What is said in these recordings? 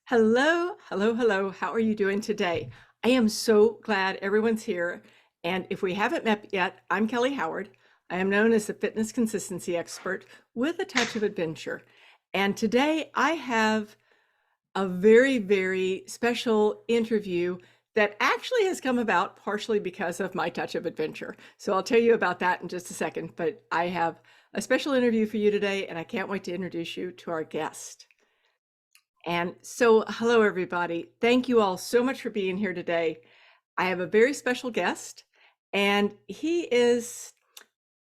Hello, hello, hello. How are you doing today? I am so glad everyone's here. And if we haven't met yet, I'm Kelly Howard. I am known as the fitness consistency expert with a touch of adventure. And today I have a very, very special interview that actually has come about partially because of my touch of adventure. So I'll tell you about that in just a second. But I have a special interview for you today, and I can't wait to introduce you to our guest. And so, hello, everybody. Thank you all so much for being here today. I have a very special guest, and he is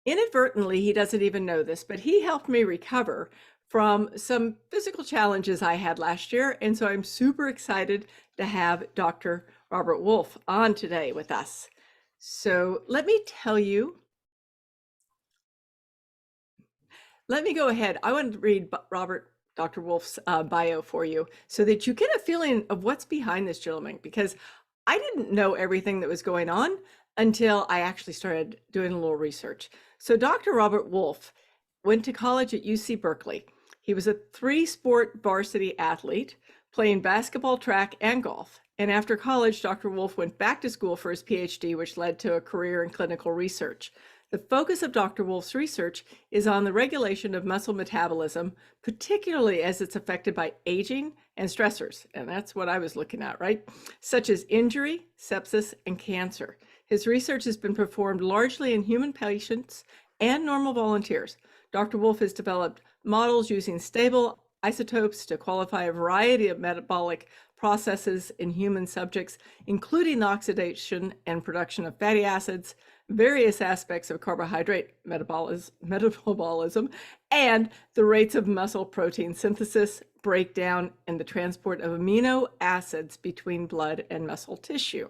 inadvertently, he doesn't even know this, but he helped me recover from some physical challenges I had last year. And so I'm super excited to have Dr. Robert Wolfe on today with us. So let me tell you, let me go ahead. I want to read Dr. Wolfe's bio for you so that you get a feeling of what's behind this gentleman, because I didn't know everything that was going on until I actually started doing a little research. So Dr. Robert Wolfe went to college at UC Berkeley. He was a 3-sport varsity athlete, playing basketball, track, and golf. And after college, Dr. Wolfe went back to school for his PhD, which led to a career in clinical research. The focus of Dr. Wolfe's research is on the regulation of muscle metabolism, particularly as it's affected by aging and stressors. And that's what I was looking at, right? Such as injury, sepsis, and cancer. His research has been performed largely in human patients and normal volunteers. Dr. Wolfe has developed models using stable isotopes to qualify a variety of metabolic processes in human subjects, including the oxidation and production of fatty acids, various aspects of carbohydrate metabolism, and the rates of muscle protein synthesis, breakdown, and the transport of amino acids between blood and muscle tissue.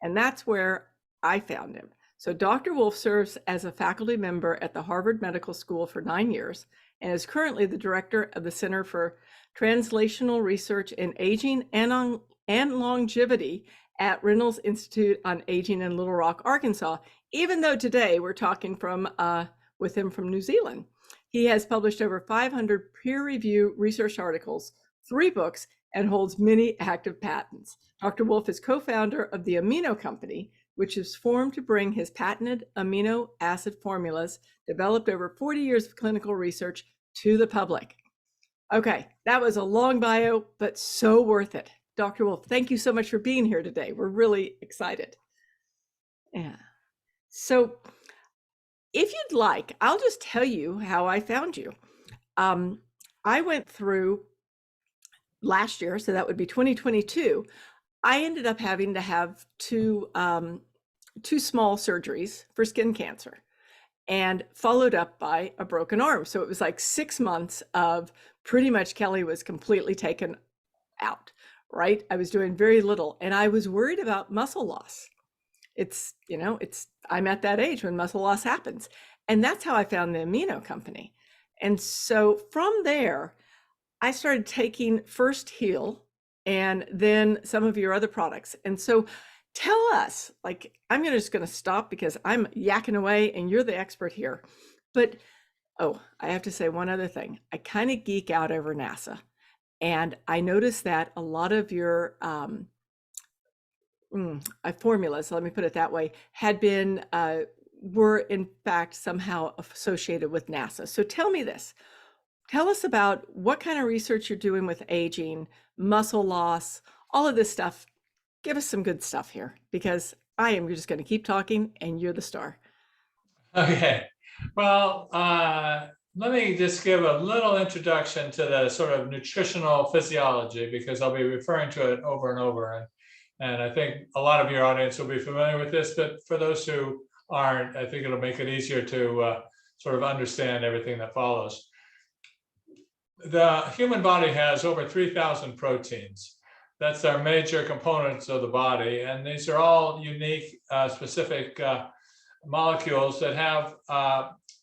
And that's where I found him. So Dr. Wolfe serves as a faculty member at the Harvard Medical School for 9 years and is currently the director of the Center for Translational Research in Aging and Longevity at Reynolds Institute on Aging in Little Rock, Arkansas, even though today we're talking with him from New Zealand. He has published over 500 peer-reviewed research articles, 3 books, and holds many active patents. Dr. Wolfe is co-founder of the AminoCo company, which is formed to bring his patented amino acid formulas developed over 40 years of clinical research to the public. Okay, that was a long bio, but so worth it. Dr. Wolfe, thank you so much for being here today. We're really excited. Yeah. So if you'd like, I'll just tell you how I found you. I went through last year, so that would be 2022. I ended up having to have two small surgeries for skin cancer, and followed up by a broken arm. So it was like 6 months of pretty much Kelly was completely taken out, right? I was doing very little, and I was worried about muscle loss. I'm at that age when muscle loss happens. And that's how I found the AminoCo company. And so from there, I started taking first Heal and then some of your other products. And so tell us, I'm just going to stop because I'm yakking away and you're the expert here. But, I have to say one other thing. I kind of geek out over NASA. And I noticed that a lot of your formulas, let me put it that way, were in fact somehow associated with NASA. So tell me this. Tell us about what kind of research you're doing with aging, muscle loss, all of this stuff. Give us some good stuff here, because I am just going to keep talking and you're the star. Okay. Well, let me just give a little introduction to the sort of nutritional physiology, because I'll be referring to it over and over. And I think a lot of your audience will be familiar with this, but for those who aren't, I think it'll make it easier to sort of understand everything that follows. The human body has over 3,000 proteins. That's our major components of the body. And these are all unique, specific molecules that have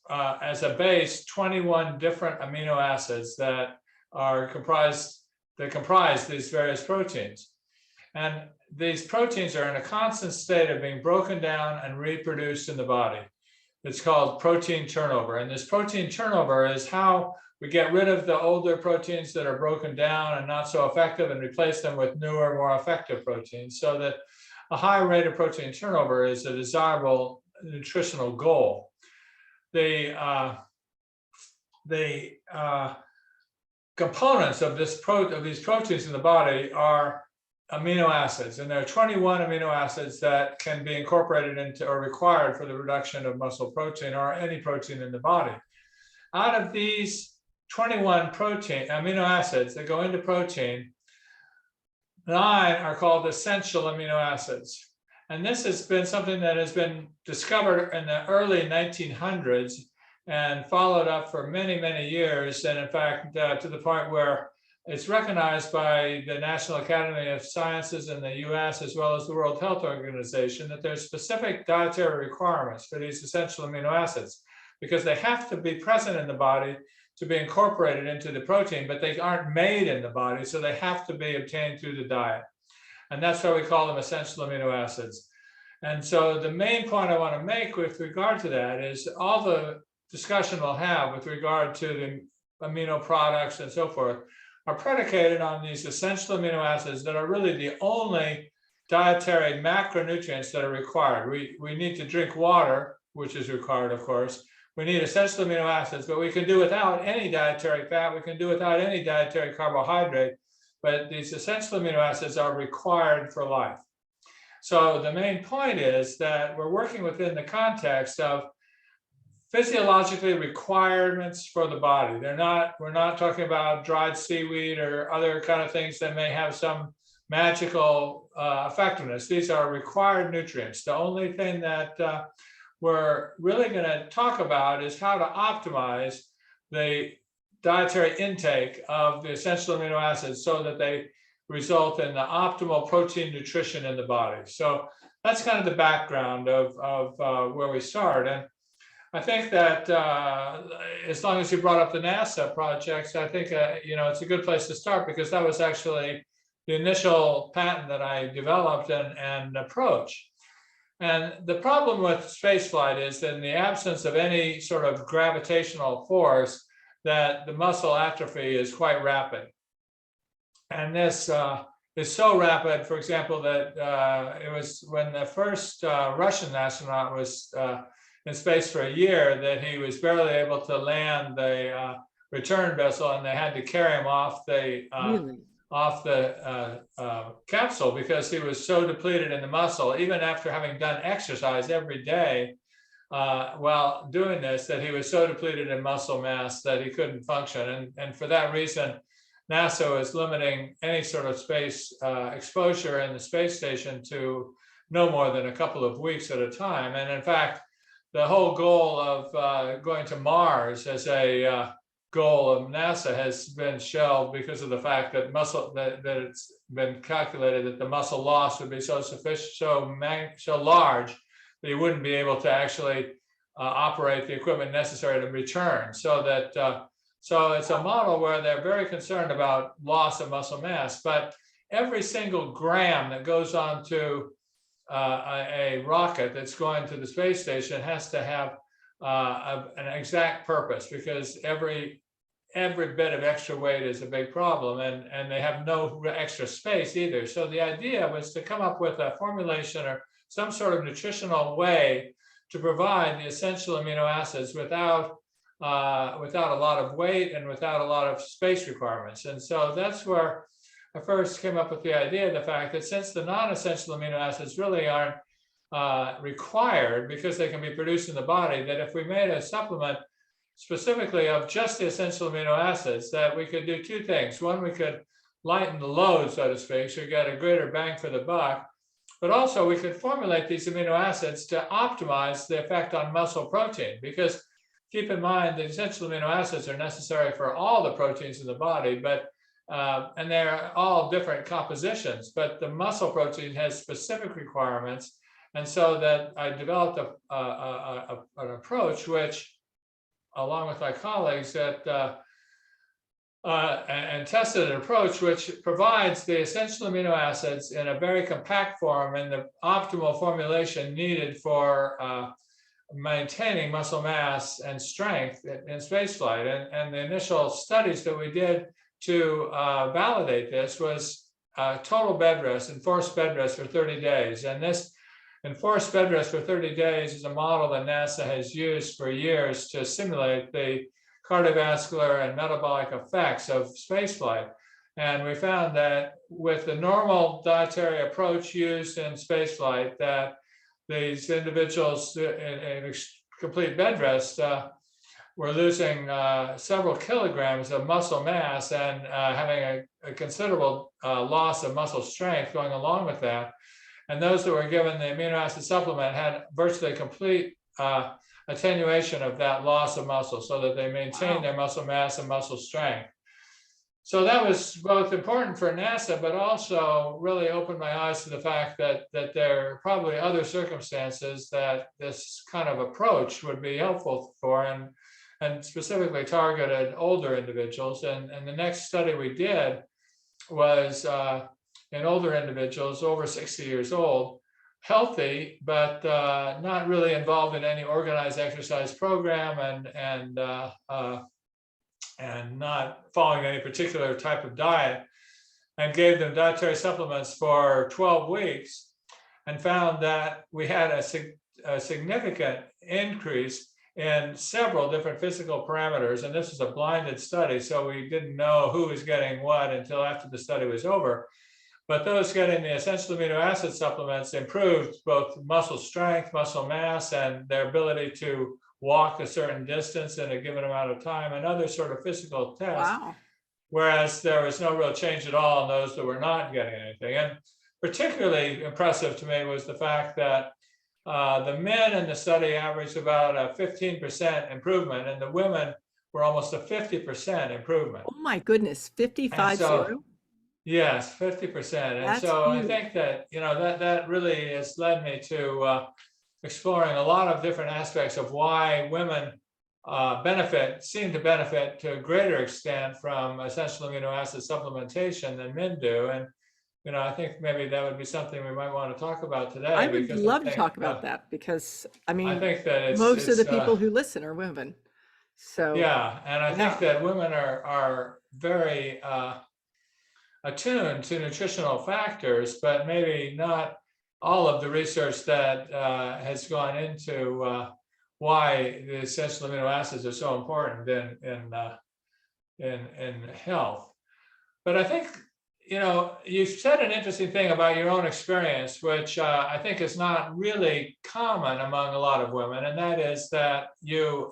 as a base 21 different amino acids that comprise these various proteins. And these proteins are in a constant state of being broken down and reproduced in the body. It's called protein turnover. And this protein turnover is how we get rid of the older proteins that are broken down and not so effective and replace them with newer, more effective proteins, so that a high rate of protein turnover is a desirable nutritional goal. The components of these proteins in the body are amino acids, and there are 21 amino acids that can be incorporated into or required for the reduction of muscle protein or any protein in the body. Out of these 21 amino acids that go into protein, 9 are called essential amino acids. And this has been something that has been discovered in the early 1900s and followed up for many, many years. And in fact, to the point where it's recognized by the National Academy of Sciences in the US, as well as the World Health Organization, that there's specific dietary requirements for these essential amino acids, because they have to be present in the body to be incorporated into the protein, but they aren't made in the body, so they have to be obtained through the diet. And that's why we call them essential amino acids. And so the main point I want to make with regard to that is all the discussion we'll have with regard to the amino products and so forth are predicated on these essential amino acids that are really the only dietary macronutrients that are required. We need to drink water, which is required, of course. We need essential amino acids, but we can do without any dietary fat. We can do without any dietary carbohydrate, but these essential amino acids are required for life. So the main point is that we're working within the context of physiologically requirements for the body. We're not talking about dried seaweed or other kind of things that may have some magical effectiveness. These are required nutrients. The only thing that we're really going to talk about is how to optimize the dietary intake of the essential amino acids so that they result in the optimal protein nutrition in the body. So that's kind of the background of where we start. And I think that as long as you brought up the NASA projects, I think it's a good place to start, because that was actually the initial patent that I developed and approach. And the problem with spaceflight is that in the absence of any sort of gravitational force, that the muscle atrophy is quite rapid. And this is so rapid, for example, that it was when the first Russian astronaut was in space for a year that he was barely able to land the return vessel, and they had to carry him off the capsule because he was so depleted in the muscle, even after having done exercise every day while doing this, that he was so depleted in muscle mass that he couldn't function. And for that reason, NASA is limiting any sort of space exposure in the space station to no more than a couple of weeks at a time. And in fact, the whole goal of going to Mars as a goal of NASA has been shelved because of the fact that that it's been calculated that the muscle loss would be so large that you wouldn't be able to actually operate the equipment necessary to return. So it's a model where they're very concerned about loss of muscle mass, but every single gram that goes onto a rocket that's going to the space station has to have an exact purpose, because every bit of extra weight is a big problem, and they have no extra space either. So the idea was to come up with a formulation or some sort of nutritional way to provide the essential amino acids without a lot of weight and without a lot of space requirements. And so that's where I first came up with the idea of the fact that since the non-essential amino acids really aren't required because they can be produced in the body, that if we made a supplement specifically of just the essential amino acids, that we could do two things. One, we could lighten the load, so to speak, so get a greater bang for the buck, but also we could formulate these amino acids to optimize the effect on muscle protein, because keep in mind the essential amino acids are necessary for all the proteins in the body, but and they're all different compositions, but the muscle protein has specific requirements. And so that I developed an approach which, along with my colleagues, that and tested an approach which provides the essential amino acids in a very compact form in the optimal formulation needed for maintaining muscle mass and strength in spaceflight. And the initial studies that we did to validate this was total bed rest, enforced bed rest for 30 days. And this enforced bed rest for 30 days is a model that NASA has used for years to simulate the cardiovascular and metabolic effects of spaceflight. And we found that with the normal dietary approach used in spaceflight, that these individuals in complete bed rest were losing several kilograms of muscle mass and having a considerable loss of muscle strength going along with that. And those that were given the amino acid supplement had virtually complete attenuation of that loss of muscle, so that they maintained their muscle mass and muscle strength. So that was both important for NASA, but also really opened my eyes to the fact that there are probably other circumstances that this kind of approach would be helpful for, and specifically targeted older individuals. And the next study we did was in older individuals over 60 years old, healthy, but not really involved in any organized exercise program, and not following any particular type of diet, and gave them dietary supplements for 12 weeks, and found that we had a significant increase in several different physical parameters. And this was a blinded study, so we didn't know who was getting what until after the study was over. But those getting the essential amino acid supplements improved both muscle strength, muscle mass, and their ability to walk a certain distance in a given amount of time, and other sort of physical tests. Wow. Whereas there was no real change at all in those that were not getting anything. And particularly impressive to me was the fact that the men in the study averaged about a 15% improvement, and the women were almost a 50% improvement. Oh my goodness, 55 0? Yes, 50%. And That's so I huge. think that, that really has led me to exploring a lot of different aspects of why women seem to benefit to a greater extent from essential amino acid supplementation than men do. And, I think maybe that would be something we might want to talk about today. I would because love I to think, talk about that, because I I mean, think that most of the people who listen are women. So yeah, and I think yeah. that women are very attuned to nutritional factors, but maybe not all of the research that has gone into why the essential amino acids are so important in health. But I think, you said an interesting thing about your own experience, which I think is not really common among a lot of women, and that is that you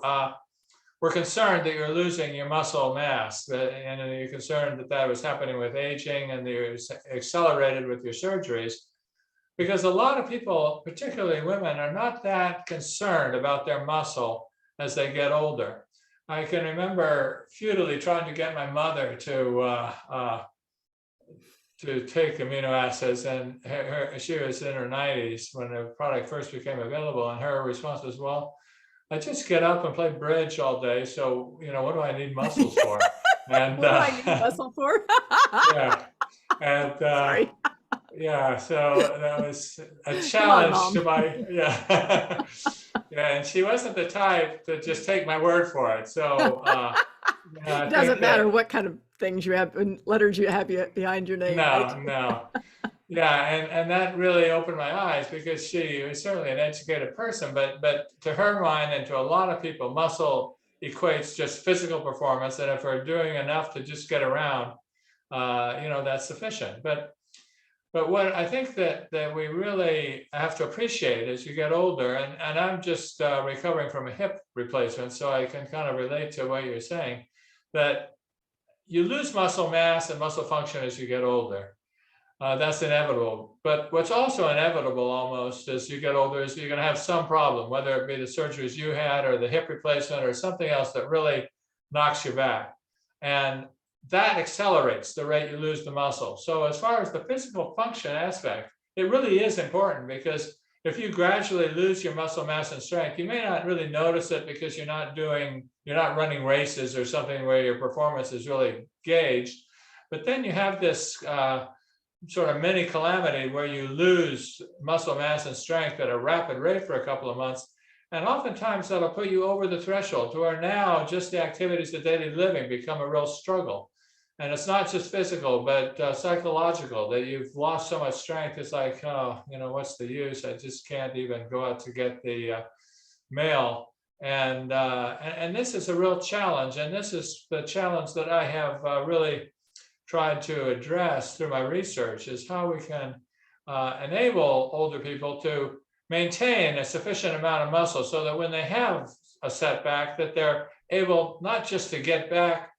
were concerned that you're losing your muscle mass, and you're concerned that that was happening with aging, and you're accelerated with your surgeries. Because a lot of people, particularly women, are not that concerned about their muscle as they get older. I can remember futilely trying to get my mother to take amino acids, and she was in her 90s when the product first became available, and her response was, well, I just get up and play bridge all day, so what do I need muscles for? And What do I need muscle for? yeah, and Sorry. yeah, so that was a Come on, challenge to Mom. my yeah. Yeah, and she wasn't the type to just take my word for it. So yeah, I It think doesn't matter that what kind of things you have and letters you have behind your name, right? no. Yeah, and that really opened my eyes, because she was certainly an educated person, but to her mind and to a lot of people, muscle equates just physical performance, and if we're doing enough to just get around, that's sufficient. But what I think that we really have to appreciate as you get older, and I'm just recovering from a hip replacement, so I can kind of relate to what you're saying, that you lose muscle mass and muscle function as you get older. That's inevitable. But what's also inevitable almost as you get older is you're going to have some problem, whether it be the surgeries you had or the hip replacement or something else that really knocks you back. And that accelerates the rate you lose the muscle. So as far as the physical function aspect, it really is important, because if you gradually lose your muscle mass and strength, you may not really notice it because you're not running races or something where your performance is really gauged. But then you have this sort of mini calamity where you lose muscle mass and strength at a rapid rate for a couple of months, And oftentimes that'll put you over the threshold to where now just the activities of daily living become a real struggle. And it's not just physical, but psychological, that you've lost so much strength. It's like, oh, what's the use? I just can't even go out to get the mail. And this is a real challenge. And this is the challenge that I have really tried to address through my research, is how we can enable older people to maintain a sufficient amount of muscle so that when they have a setback, that they're able not just to get back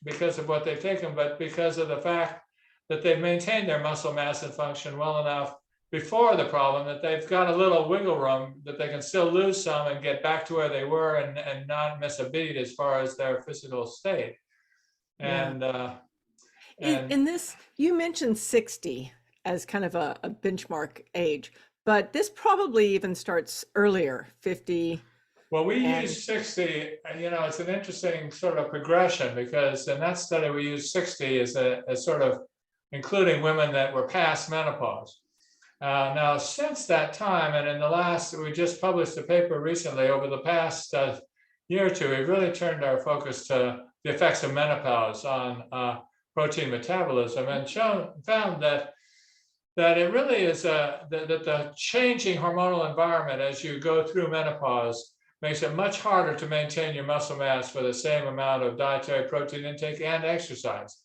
because of what they've taken, but because of the fact that they've maintained their muscle mass and function well enough before the problem, that they've got a little wiggle room, that they can still lose some and get back to where they were and not miss a beat as far as their physical state. Yeah. And In this, you mentioned 60 as kind of a benchmark age, but this probably even starts earlier, 50. well, we And use 60, it's an interesting sort of progression, because in that study we used 60 as a sort of including women that were past menopause. Now, since that time, and in the last, we just published a paper recently, over the past year or two, we've really turned our focus to the effects of menopause on protein metabolism, and found that it really is that the changing hormonal environment as you go through menopause makes it much harder to maintain your muscle mass for the same amount of dietary protein intake and exercise.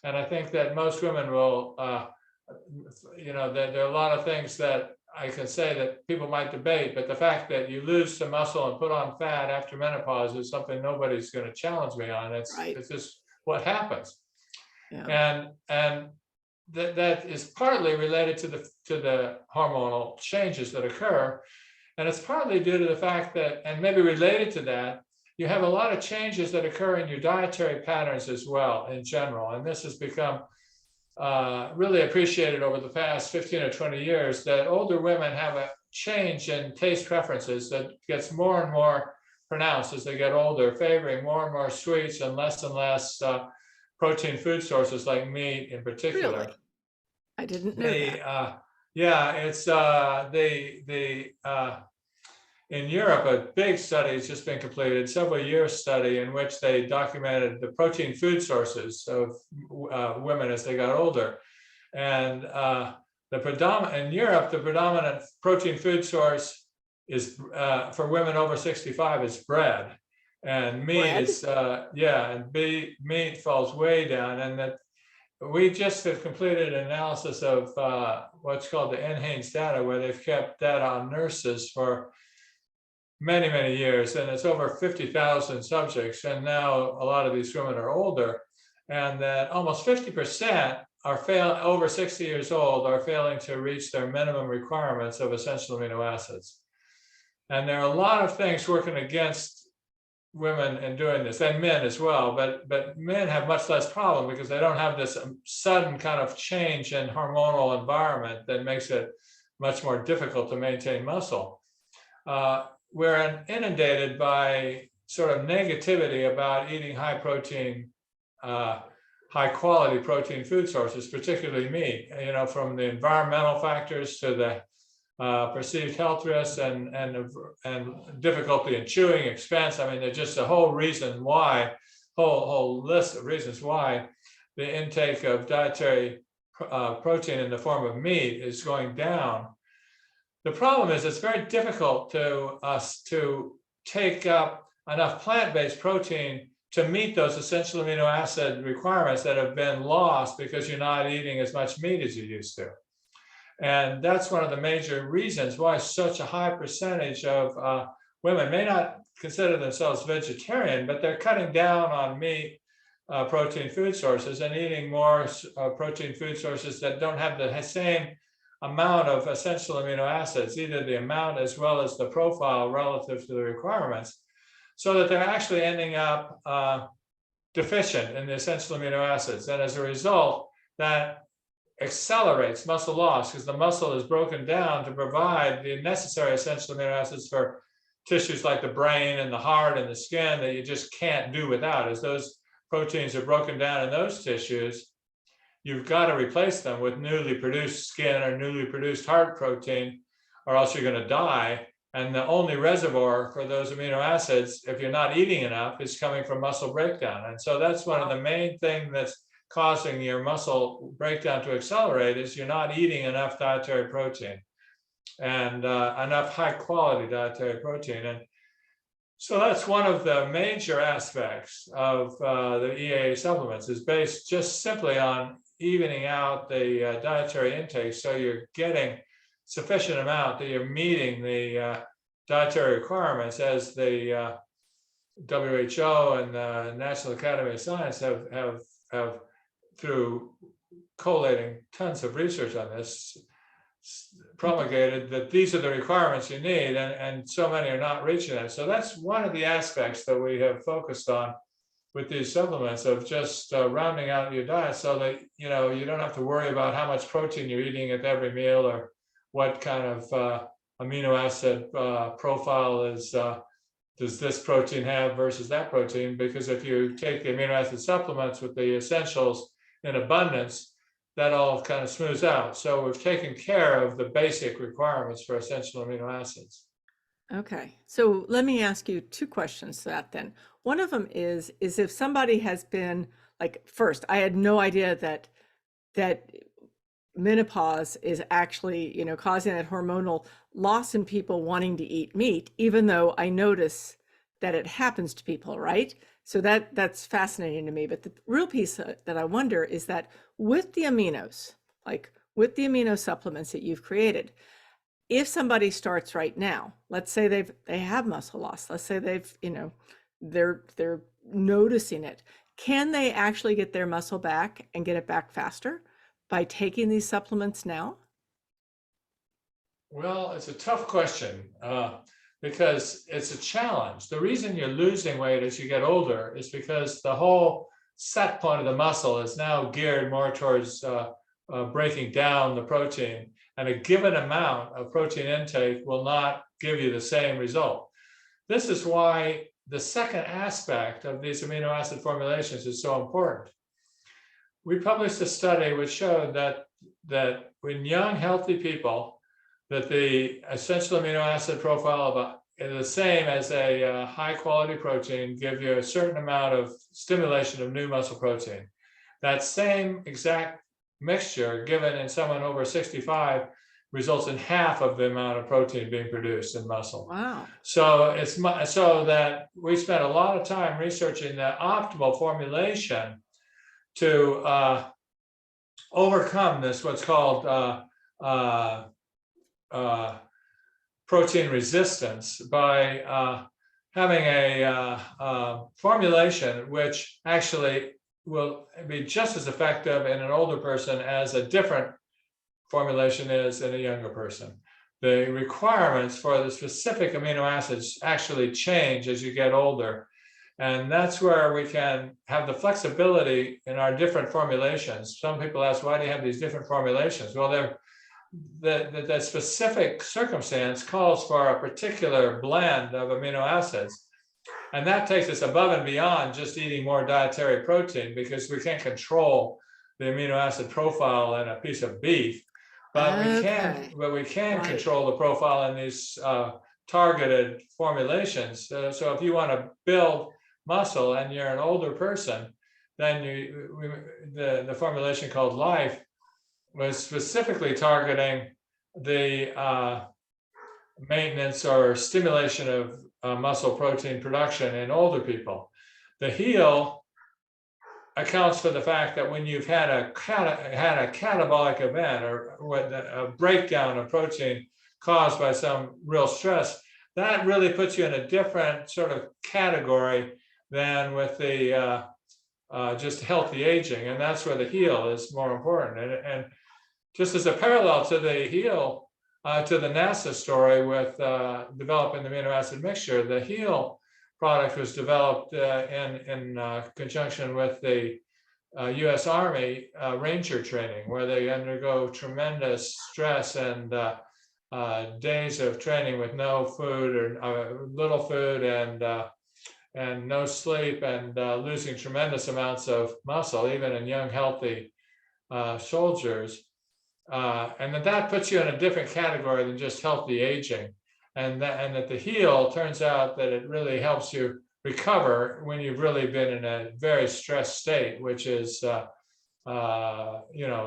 And I think that most women will, there are a lot of things that I can say that people might debate, but the fact that you lose some muscle and put on fat after menopause is something nobody's going to challenge me on. It's right. just what happens. Yeah. And that is partly related to the hormonal changes that occur. And it's partly due to the fact that, and maybe related to that, you have a lot of changes that occur in your dietary patterns as well in general. And this has become really appreciated over the past 15 or 20 years, that older women have a change in taste preferences that gets more and more pronounced as they get older, favoring more and more sweets and less protein food sources like meat in particular. Really? I didn't know that. Yeah, it's in Europe, a big study has just been completed, several year study, in which they documented the protein food sources of women as they got older. And in Europe, the predominant protein food source is for women over 65 is bread. And meat Bread? is, meat falls way down. And that we just have completed an analysis of what's called the NHANES data, where they've kept data on nurses for many, many years, and it's over 50,000 subjects. And now a lot of these women are older, and that almost 50% are over 60 years old are failing to reach their minimum requirements of essential amino acids. And there are a lot of things working against women in doing this, and men as well, but men have much less problem because they don't have this sudden kind of change in hormonal environment that makes it much more difficult to maintain muscle. We're inundated by sort of negativity about eating high protein, high quality protein food sources, particularly meat, from the environmental factors to the perceived health risks and difficulty in chewing, expense. I mean, there's just a whole reason why, whole list of reasons why the intake of dietary protein in the form of meat is going down. The problem is it's very difficult to us to take up enough plant-based protein to meet those essential amino acid requirements that have been lost because you're not eating as much meat as you used to. And that's one of the major reasons why such a high percentage of women may not consider themselves vegetarian, but they're cutting down on meat protein food sources and eating more protein food sources that don't have the same amount of essential amino acids, either the amount as well as the profile relative to the requirements, so that they're actually ending up deficient in the essential amino acids. And as a result, that accelerates muscle loss because the muscle is broken down to provide the necessary essential amino acids for tissues like the brain and the heart and the skin that you just can't do without. As those proteins are broken down in those tissues, you've got to replace them with newly produced skin or newly produced heart protein, or else you're going to die. And the only reservoir for those amino acids, if you're not eating enough, is coming from muscle breakdown. And so that's one of the main things that's causing your muscle breakdown to accelerate is you're not eating enough dietary protein and enough high quality dietary protein. And so that's one of the major aspects of the EAA supplements is based just simply on evening out the dietary intake. So you're getting sufficient amount that you're meeting the dietary requirements as the WHO and the National Academy of Science have through collating tons of research on this, promulgated that these are the requirements you need, and so many are not reaching that. So that's one of the aspects that we have focused on with these supplements of just rounding out your diet so that you don't have to worry about how much protein you're eating at every meal or what kind of amino acid profile does this protein have versus that protein, because if you take the amino acid supplements with the essentials in abundance, that all kind of smooths out. So we've taken care of the basic requirements for essential amino acids. Okay, so let me ask you two questions to that then. One of them is if somebody has been like, first, I had no idea that menopause is actually, causing that hormonal loss in people wanting to eat meat, even though I notice that it happens to people, right? So that's fascinating to me. But the real piece that I wonder is that with the aminos, like with the amino supplements that you've created, if somebody starts right now, let's say they have muscle loss, let's say they're noticing it, can they actually get their muscle back and get it back faster by taking these supplements now? Well, it's a tough question because it's a challenge. The reason you're losing weight as you get older is because the whole set point of the muscle is now geared more towards breaking down the protein, and a given amount of protein intake will not give you the same result. This is why the second aspect of these amino acid formulations is so important. We published a study which showed that when young, healthy people, that the essential amino acid profile is the same as a high quality protein, give you a certain amount of stimulation of new muscle protein. That same exact mixture given in someone over 65 results in half of the amount of protein being produced in muscle. Wow. So so that we spent a lot of time researching the optimal formulation to overcome this, what's called protein resistance, by having a formulation which actually will be just as effective in an older person as a different formulation is in a younger person. The requirements for the specific amino acids actually change as you get older. And that's where we can have the flexibility in our different formulations. Some people ask, why do you have these different formulations? Well, the specific circumstance calls for a particular blend of amino acids. And that takes us above and beyond just eating more dietary protein, because we can't control the amino acid profile in a piece of beef. But we can Right. control the profile in these targeted formulations. So if you want to build muscle and you're an older person, then the formulation called Life was specifically targeting the maintenance or stimulation of muscle protein production in older people. The Heal accounts for the fact that when you've had a catabolic event or a breakdown of protein caused by some real stress, that really puts you in a different sort of category than with the just healthy aging. And that's where the Heal is more important. And just as a parallel to the Heal, to the NASA story with developing the amino acid mixture, the Heal product was developed in conjunction with the US Army Ranger training, where they undergo tremendous stress and days of training with no food or little food and no sleep, and losing tremendous amounts of muscle, even in young, healthy soldiers. And that puts you in a different category than just healthy aging. and that the heel turns out that it really helps you recover when you've really been in a very stressed state, which is the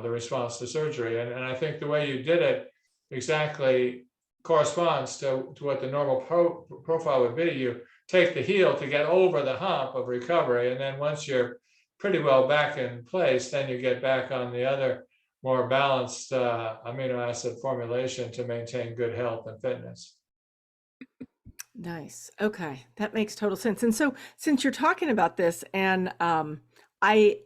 response to surgery. And I think the way you did it exactly corresponds to what the normal profile would be. You take the heel to get over the hump of recovery, and then once you're pretty well back in place, then you get back on the other more balanced amino acid formulation to maintain good health and fitness. Nice. Okay, that makes total sense. And so, since you're talking about this, and I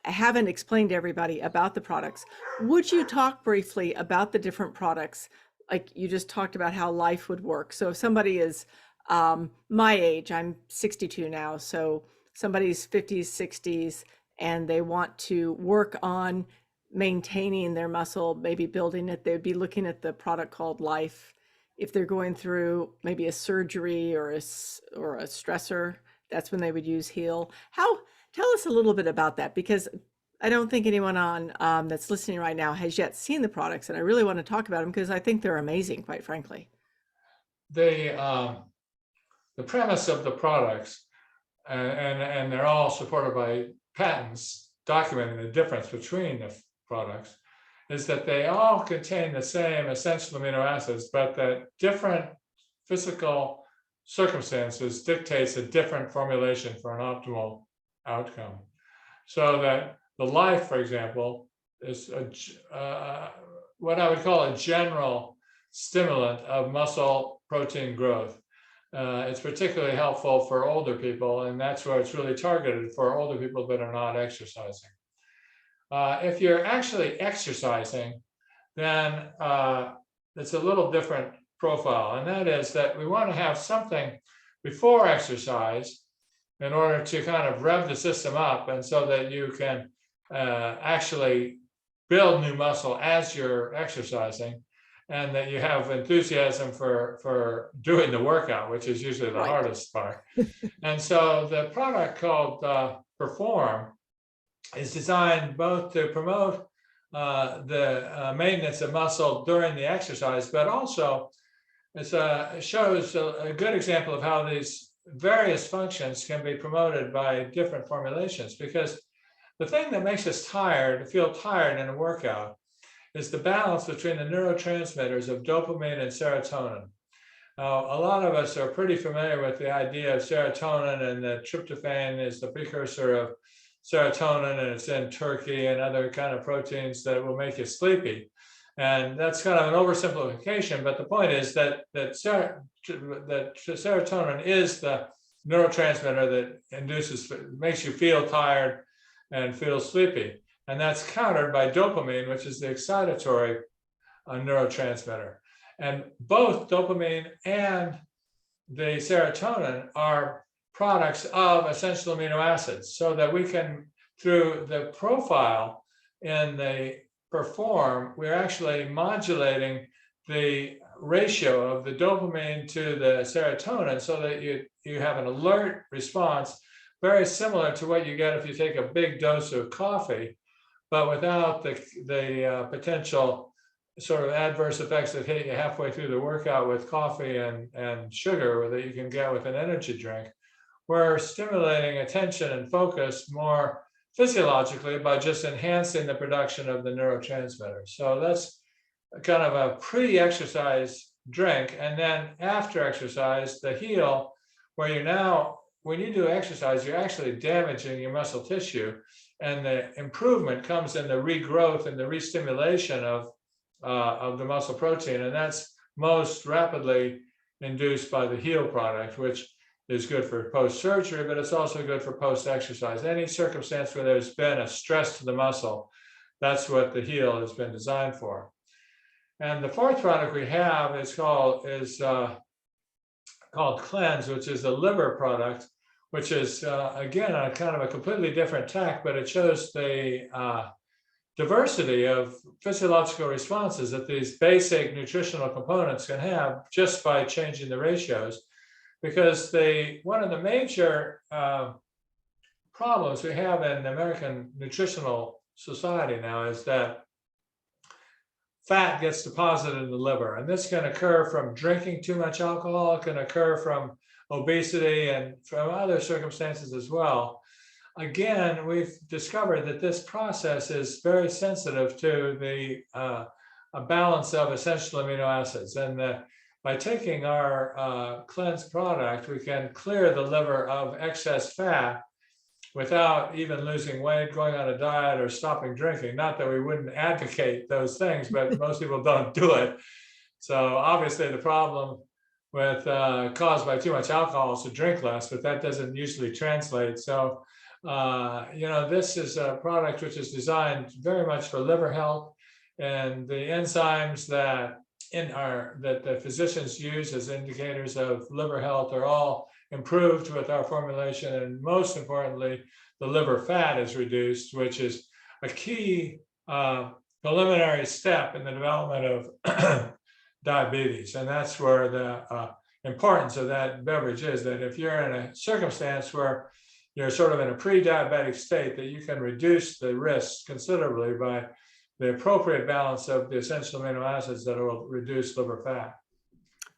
haven't explained to everybody about the products, would you talk briefly about the different products? Like you just talked about how life would work. So, if somebody is my age, I'm 62 now, so somebody's 50s, 60s, and they want to work on maintaining their muscle, maybe building it, they'd be looking at the product called Life. If they're going through maybe a surgery or a stressor, that's when they would use Heal. How, tell us a little bit about that, because I don't think anyone on that's listening right now has yet seen the products, and I really want to talk about them because I think they're amazing, quite frankly. The premise of the products, and they're all supported by patents documenting the difference between the products, is that they all contain the same essential amino acids, but that different physical circumstances dictates a different formulation for an optimal outcome. So that the Life, for example, is what I would call a general stimulant of muscle protein growth. It's particularly helpful for older people, and that's where it's really targeted for older people that are not exercising. If you're actually exercising, then it's a little different profile, and that is that we want to have something before exercise in order to kind of rev the system up, and so that you can actually build new muscle as you're exercising, and that you have enthusiasm for doing the workout, which is usually the hardest part. And so the product called Perform is designed both to promote the maintenance of muscle during the exercise, but also it shows a good example of how these various functions can be promoted by different formulations. Because the thing that makes us feel tired in a workout, is the balance between the neurotransmitters of dopamine and serotonin. Now, a lot of us are pretty familiar with the idea of serotonin, and that tryptophan is the precursor of serotonin, and it's in turkey and other kind of proteins that will make you sleepy. And that's kind of an oversimplification, but the point is that serotonin is the neurotransmitter that makes you feel tired and feel sleepy. And that's countered by dopamine, which is the excitatory neurotransmitter. And both dopamine and the serotonin are products of essential amino acids, so that we can, through the profile in the Perform, we're actually modulating the ratio of the dopamine to the serotonin, so that you have an alert response, very similar to what you get if you take a big dose of coffee, but without the potential sort of adverse effects that hit you halfway through the workout with coffee and sugar that you can get with an energy drink. We're stimulating attention and focus more physiologically by just enhancing the production of the neurotransmitters. So that's kind of a pre-exercise drink. And then after exercise, the Heal, where when you do exercise, you're actually damaging your muscle tissue. And the improvement comes in the regrowth and the re-stimulation of the muscle protein. And that's most rapidly induced by the Heal product, which is good for post-surgery, but it's also good for post-exercise. Any circumstance where there's been a stress to the muscle, that's what the Heal has been designed for. And the fourth product we have is called Cleanse, which is a liver product, which is, again, a kind of a completely different tack, but it shows the diversity of physiological responses that these basic nutritional components can have just by changing the ratios. Because one of the major problems we have in the American Nutritional Society now is that fat gets deposited in the liver. And this can occur from drinking too much alcohol. It can occur from obesity and from other circumstances as well. Again, we've discovered that this process is very sensitive to the a balance of essential amino acids. And by taking our cleansed product, we can clear the liver of excess fat without even losing weight, going on a diet, or stopping drinking. Not that we wouldn't advocate those things, but most people don't do it. So obviously the problem with caused by too much alcohol is to drink less, but that doesn't usually translate. So this is a product which is designed very much for liver health, and the enzymes that the physicians use as indicators of liver health are all improved with our formulation, and most importantly, the liver fat is reduced, which is a key preliminary step in the development of diabetes. And that's where the importance of that beverage is, that if you're in a circumstance where you're sort of in a pre-diabetic state, that you can reduce the risk considerably by the appropriate balance of the essential amino acids that will reduce liver fat.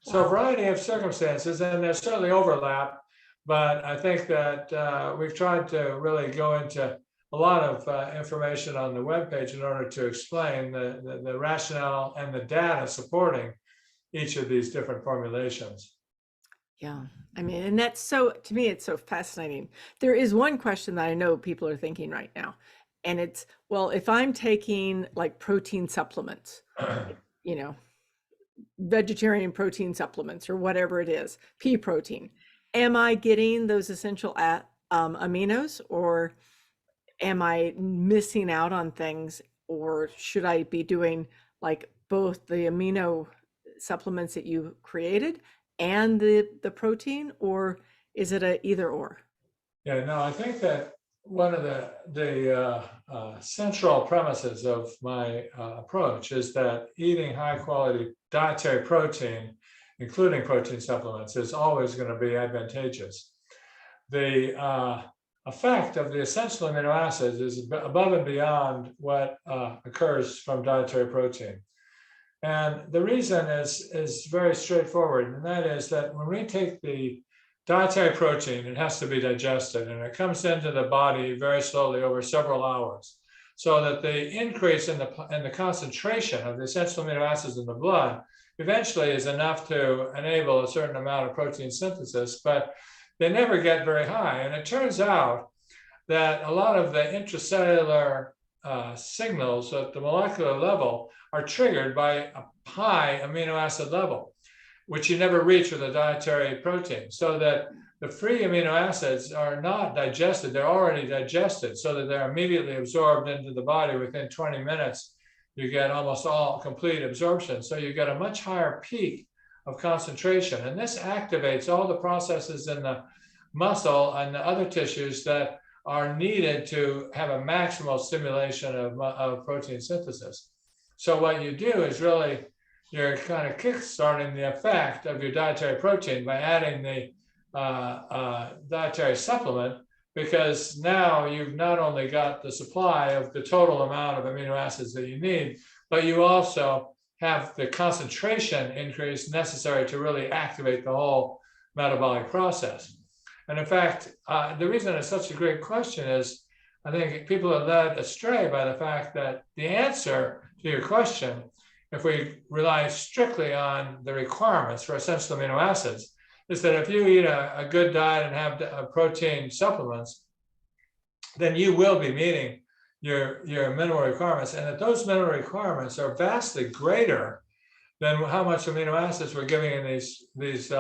So a variety of circumstances, and there's certainly overlap, but I think that we've tried to really go into a lot of information on the webpage in order to explain the rationale and the data supporting each of these different formulations. Yeah. I mean, and that's so, to me, it's so fascinating. There is one question that I know people are thinking right now, and it's, well, if I'm taking like protein supplements, you know, vegetarian protein supplements or whatever it is, pea protein, am I getting those essential aminos, or am I missing out on things, or should I be doing like both the amino supplements that you created and the protein, or is it a either or? Yeah, no, I think that one of the central premises of my approach is that eating high quality dietary protein, including protein supplements, is always going to be advantageous. The effect of the essential amino acids is above and beyond what occurs from dietary protein. And the reason is very straightforward, and that is that when we take the dietary protein, it has to be digested, and it comes into the body very slowly over several hours, so that the increase in the concentration of the essential amino acids in the blood eventually is enough to enable a certain amount of protein synthesis, but they never get very high. And it turns out that a lot of the intracellular signals at the molecular level are triggered by a high amino acid level, which you never reach with a dietary protein, so that the free amino acids are not digested. They're already digested, so that they're immediately absorbed into the body. Within 20 minutes, you get almost all complete absorption. So you get a much higher peak of concentration. And this activates all the processes in the muscle and the other tissues that are needed to have a maximal stimulation of protein synthesis. So what you do is really, you're kind of kickstarting the effect of your dietary protein by adding the dietary supplement, because now you've not only got the supply of the total amount of amino acids that you need, but you also have the concentration increase necessary to really activate the whole metabolic process. And in fact, the reason it's such a great question is I think people are led astray by the fact that the answer to your question, if we rely strictly on the requirements for essential amino acids, is that if you eat a good diet and have protein supplements, then you will be meeting your minimal requirements, and that those minimal requirements are vastly greater than how much amino acids we're giving in these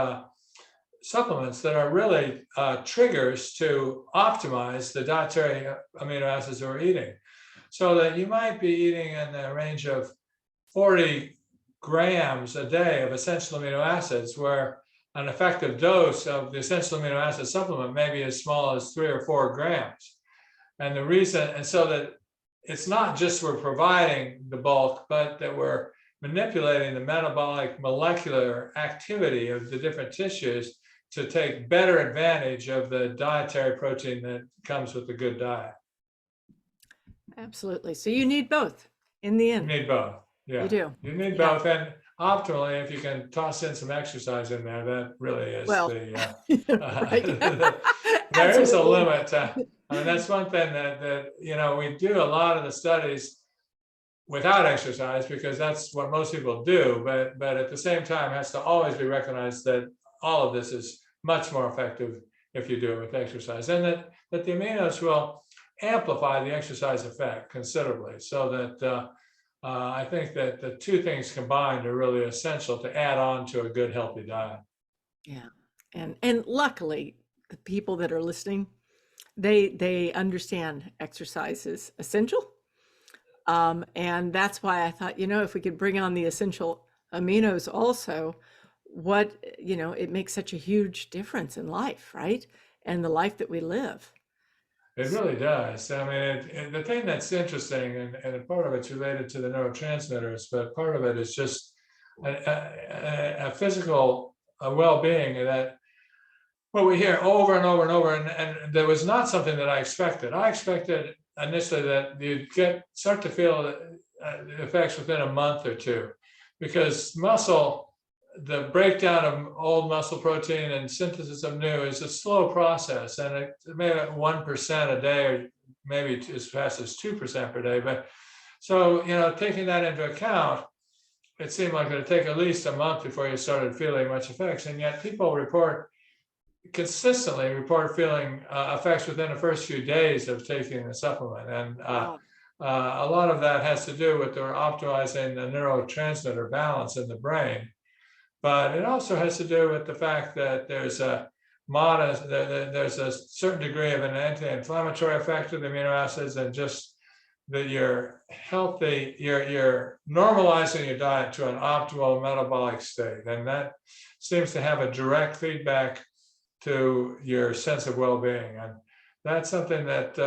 supplements that are really triggers to optimize the dietary amino acids we're eating. So that you might be eating in the range of 40 grams a day of essential amino acids, where an effective dose of the essential amino acid supplement may be as small as 3 or 4 grams. And the reason, and so that it's not just we're providing the bulk, but that we're manipulating the metabolic molecular activity of the different tissues to take better advantage of the dietary protein that comes with a good diet. Absolutely. So you need both in the You end. need both. You Yeah, do. you need Yeah. both, and optimally, if you can toss in some exercise in there, that really is Well, the, right. there is a Absolutely. limit to, I mean, that's one thing that, we do a lot of the studies without exercise because that's what most people do, but at the same time, it has to always be recognized that all of this is much more effective if you do it with exercise, and that the aminos will amplify the exercise effect considerably, so that I think that the two things combined are really essential to add on to a good, healthy diet. Yeah. And luckily, the people that are listening, they understand exercise is essential. And that's why I thought, if we could bring on the essential aminos also, it makes such a huge difference in life, right? And the life that we live. It really does. I mean, the thing that's interesting, and part of it's related to the neurotransmitters, but part of it is just a physical well-being that what we hear over and over and over, and there was not something that I expected. I expected initially that you'd start to feel the effects within a month or two, because the breakdown of old muscle protein and synthesis of new is a slow process, and it may be 1% a day, or maybe as fast as 2% per day. But so, taking that into account, it seemed like it would take at least a month before you started feeling much effects, and yet people consistently report feeling effects within the first few days of taking the supplement. And Wow. a lot of that has to do with their optimizing the neurotransmitter balance in the brain. But it also has to do with the fact that there's a certain degree of an anti-inflammatory effect of the amino acids, and just that you're healthy, you're normalizing your diet to an optimal metabolic state. And that seems to have a direct feedback to your sense of well-being. And that's something that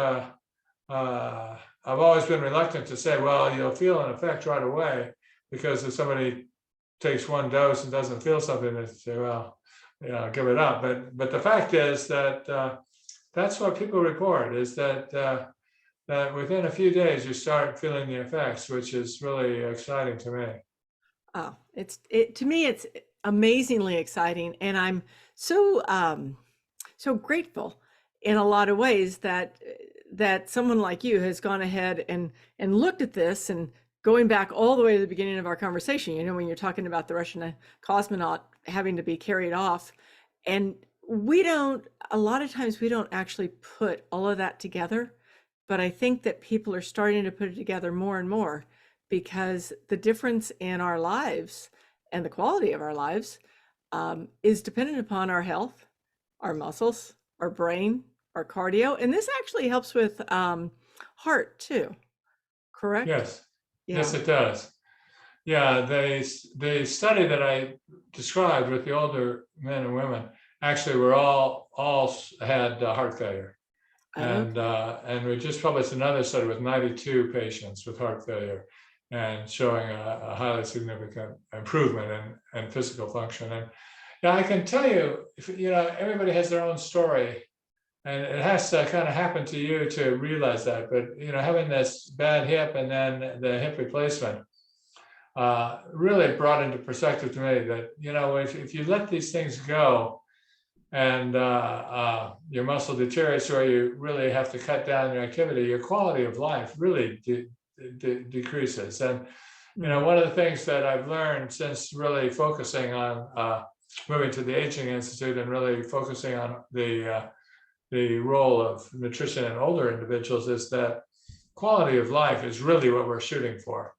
I've always been reluctant to say, well, you'll feel an effect right away, because if somebody takes one dose and doesn't feel something, they say, well, give it up. But the fact is that that's what people report, is that within a few days you start feeling the effects, which is really exciting to me. Oh, to me, it's amazingly exciting, and I'm so grateful in a lot of ways that someone like you has gone ahead and looked at this, and going back all the way to the beginning of our conversation, when you're talking about the Russian cosmonaut having to be carried off, and a lot of times we don't actually put all of that together, but I think that people are starting to put it together more and more, because the difference in our lives and the quality of our lives is dependent upon our health, our muscles, our brain, our cardio. And this actually helps with heart too, correct? Yes, yes, Yeah. it does. Yeah, the study that I described with the older men and women actually were all had heart failure. Okay. And we just published another study with 92 patients with heart failure, and showing a highly significant improvement in physical function. And yeah, I can tell you, everybody has their own story, and it has to kind of happen to you to realize that. But having this bad hip and then the hip replacement really brought into perspective to me that if you let these things go, and your muscle deteriorates, or you really have to cut down your activity, your quality of life really decreases. And Mm. one of the things that I've learned since really focusing on moving to the Aging Institute, and really focusing on the role of nutrition in older individuals, is that quality of life is really what we're shooting for.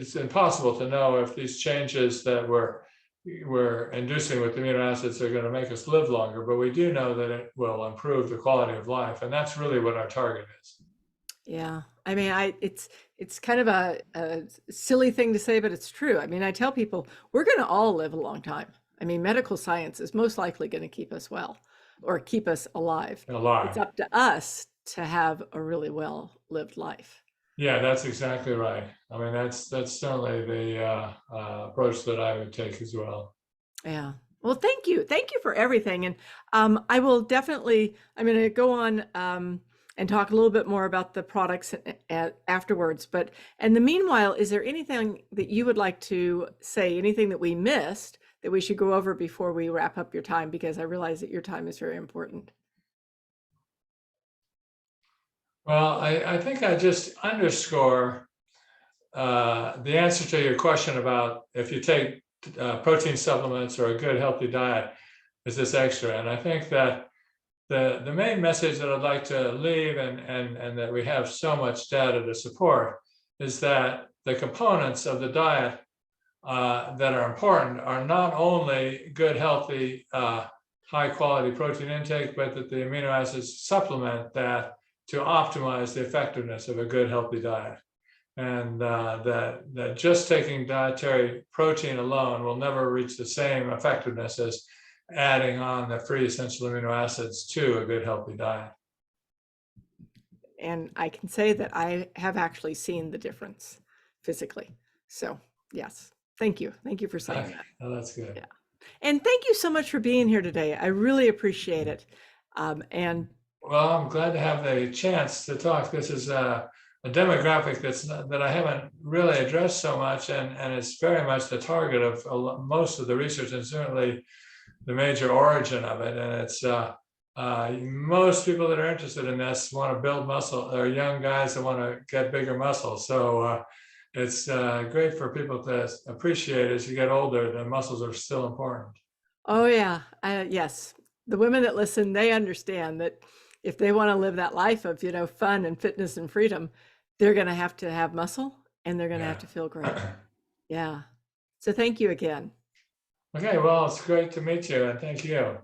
It's impossible to know if these changes that we're inducing with amino acids are going to make us live longer, but we do know that it will improve the quality of life, and that's really what our target is. Yeah. I mean, it's kind of a silly thing to say, but it's true. I mean, I tell people we're going to all live a long time. I mean, medical science is most likely going to keep us well or keep us alive. It's Alive. up to us to have a really well lived life. Yeah, that's exactly right. I mean, that's certainly the approach that I would take as well. Yeah. Well, thank you. Thank you for everything. And I will definitely, I'm going to go on and talk a little bit more about the products afterwards. But in the meanwhile, is there anything that you would like to say, anything that we missed that we should go over before we wrap up your time? Because I realize that your time is very important. Well, I think I just underscore the answer to your question about if you take protein supplements or a good healthy diet, is this extra? And I think that the main message that I'd like to leave, and that we have so much data to support, is that the components of the diet that are important are not only good, healthy, high quality protein intake, but that the amino acids supplement that to optimize the effectiveness of a good, healthy diet. And that just taking dietary protein alone will never reach the same effectiveness as adding on the free essential amino acids to a good, healthy diet. And I can say that I have actually seen the difference physically. So, yes, thank you. Thank you for saying Okay. that. Oh, that's good. Yeah. And thank you so much for being here today. I really appreciate it. And Well, I'm glad to have the chance to talk. This is a demographic that I haven't really addressed so much, and it's very much the target of most of the research, and certainly the major origin of it. And it's most people that are interested in this want to build muscle, or young guys that want to get bigger muscles. So it's great for people to appreciate as you get older, the muscles are still important. oh yeah, yes, the women that listen, they understand that if they want to live that life of, fun and fitness and freedom, they're going to have muscle and they're going to have Yeah. to feel great. Yeah. So thank you again. Okay, well, it's great to meet you, and thank you.